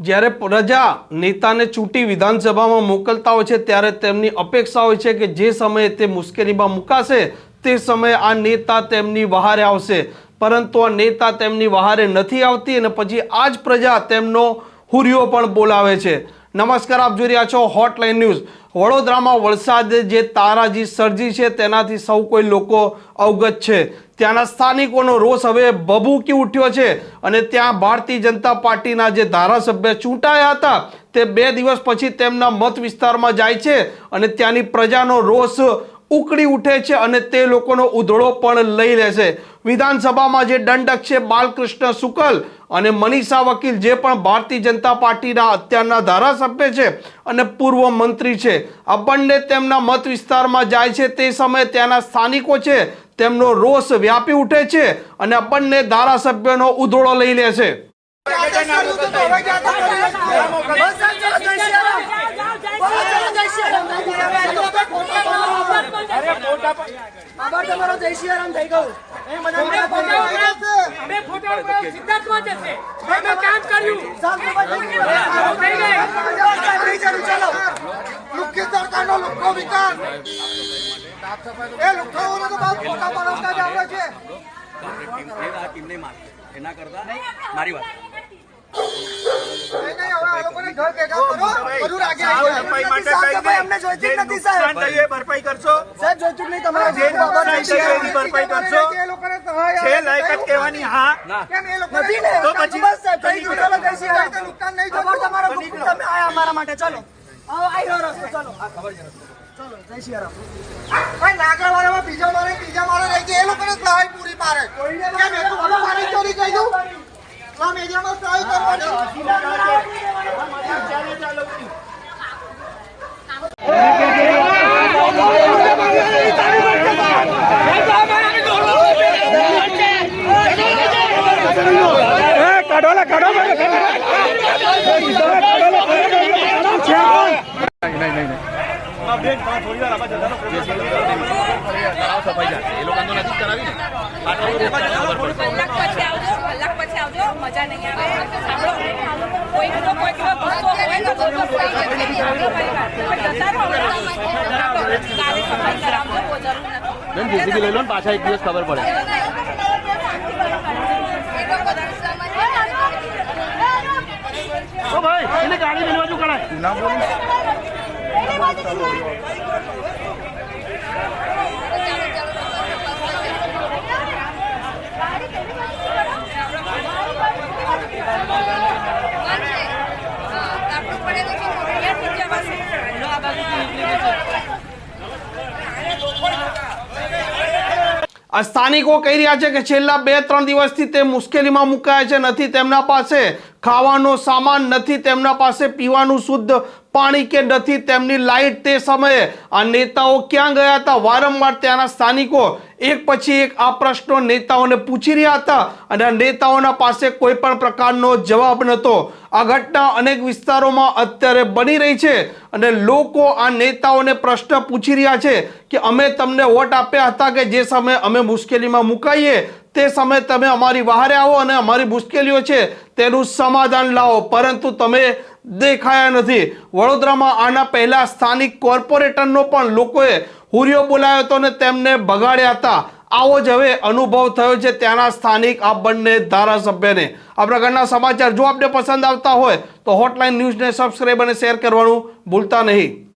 જ્યારે પ્રજા નેતાને ચૂંટી વિધાનસભામાં મોકલતા હોય છે ત્યારે તેમની અપેક્ષા હોય છે કે જે સમયે તે મુશ્કેલીમાં મુકાશે તે સમયે આ નેતા તેમની વહારે આવશે, પરંતુ આ નેતા તેમની વહારે નથી આવતી અને પછી આ જ પ્રજા તેમનો હુરિયો પણ બોલાવે છે। નમસ્કાર, આપ જોઈ રહ્યા છો હોટલાઇન ન્યૂઝ। વડોદરામાં વરસાદે જે તારાજી સર્જી છે તેનાથી સૌ કોઈ લોકો અવગત છે। ત્યાંના સ્થાનિકોનો રોષ હવે ભભૂકી ઉઠ્યો છે અને ત્યાં ભારતીય જનતા પાર્ટીના જે ધારાસભ્ય ચૂંટાયા હતા તે 2 દિવસ પછી તેમના મત વિસ્તારમાં જાય છે અને ત્યાંની પ્રજાનો રોષ ઉકળી ઉઠે છે અને તે લોકોનો ઉધળો પણ લઈ લે છે। વિધાનસભામાં જે દંડક છે બાલકૃષ્ણ શુક્લ અને મનીષા વકીલ, જે પણ ભારતીય જનતા પાર્ટીના અત્યારના ધારાસભ્ય છે અને પૂર્વ મંત્રી છે, આ બંને તેમના મત વિસ્તારમાં જાય છે તે સમયે ત્યાંના સ્થાનિકો છે તેમનો રોષ વ્યાપી ઉઠે છે અને આ બંને ધારાસભ્યોનો ઉધળો લઈ લે છે। ભરપાઈ કરશો સાહેબ, જોઈતું નહીં તમારે ભરપાઈ કરશો છે લાયકાત કહેવાની હા નથી ને તો પછી બસ થઈ ગયું। ચલો જય શ્રી રામ, નુકસાન નહીં થયું તમારો તમે આયા અમારા માટે। ચલો આવો આઈ રસ્તો, ચલો આ ખબર છે રસ્તો, ચલો જય શ્રી રામ। ભાઈ નાગરવાડામાં બીજા મારે રહી ગયા, એ લોકોને સહાય પૂરી પાડે કેમ? એ તો હવે મારી ચોરી કહી દઉં આ મેડિયામાં સહાય કરવાની। જેસીબી લઈ લો ને પાછા એક દિવસ ખબર પડે। ઓ ભાઈ એને ગાડી મેલવા જો કરાય ના બોલ। આ સ્થાનિકો કહી રહ્યા છે કે છેલ્લા 2-3 દિવસથી તે મુશ્કેલીમાં મુકાયા છે। નથી તેમના પાસે ખાવાનો સામાન, નથી તેમના પાસે પીવાનું શુદ્ધ પાણી કે નથી તેમની લાઈટ। તે સમયે આ નેતાઓ ક્યાં ગયા હતા? વારંવાર ત્યાંના સ્થાનિકો એક પછી એક આ પ્રશ્નો નેતાઓને પૂછી રહ્યા હતા અને આ નેતાઓના પાસે કોઈ પણ પ્રકારનો જવાબ નહોતો। આ ઘટના અનેક વિસ્તારોમાં અત્યારે બની રહી છે અને લોકો આ નેતાઓને પ્રશ્ન પૂછી રહ્યા છે કે અમે તમને વોટ આપ્યા હતા કે જે સમયે અમે મુશ્કેલીમાં મુકાઈએ તે સમયે તમે અમારી વહારે આવો અને અમારી મુશ્કેલીઓ છે તેનું સમાધાન લાવો, પરંતુ તમે દેખાયા નથી। વડોદરામાં આના પહેલા સ્થાનિક કોર્પોરેટરનો પણ લોકોએ હુરિયો બોલાવ્યો હતો અને તેમને ભગાડ્યા હતા। આવો જ હવે અનુભવ થયો છે ત્યાંના સ્થાનિક આ બંને ધારાસભ્યને। આ પ્રકારના સમાચાર જો આપને પસંદ આવતા હોય તો હોટલાઇન ન્યૂઝને સબસ્ક્રાઈબ અને શેર કરવાનું ભૂલતા નહીં।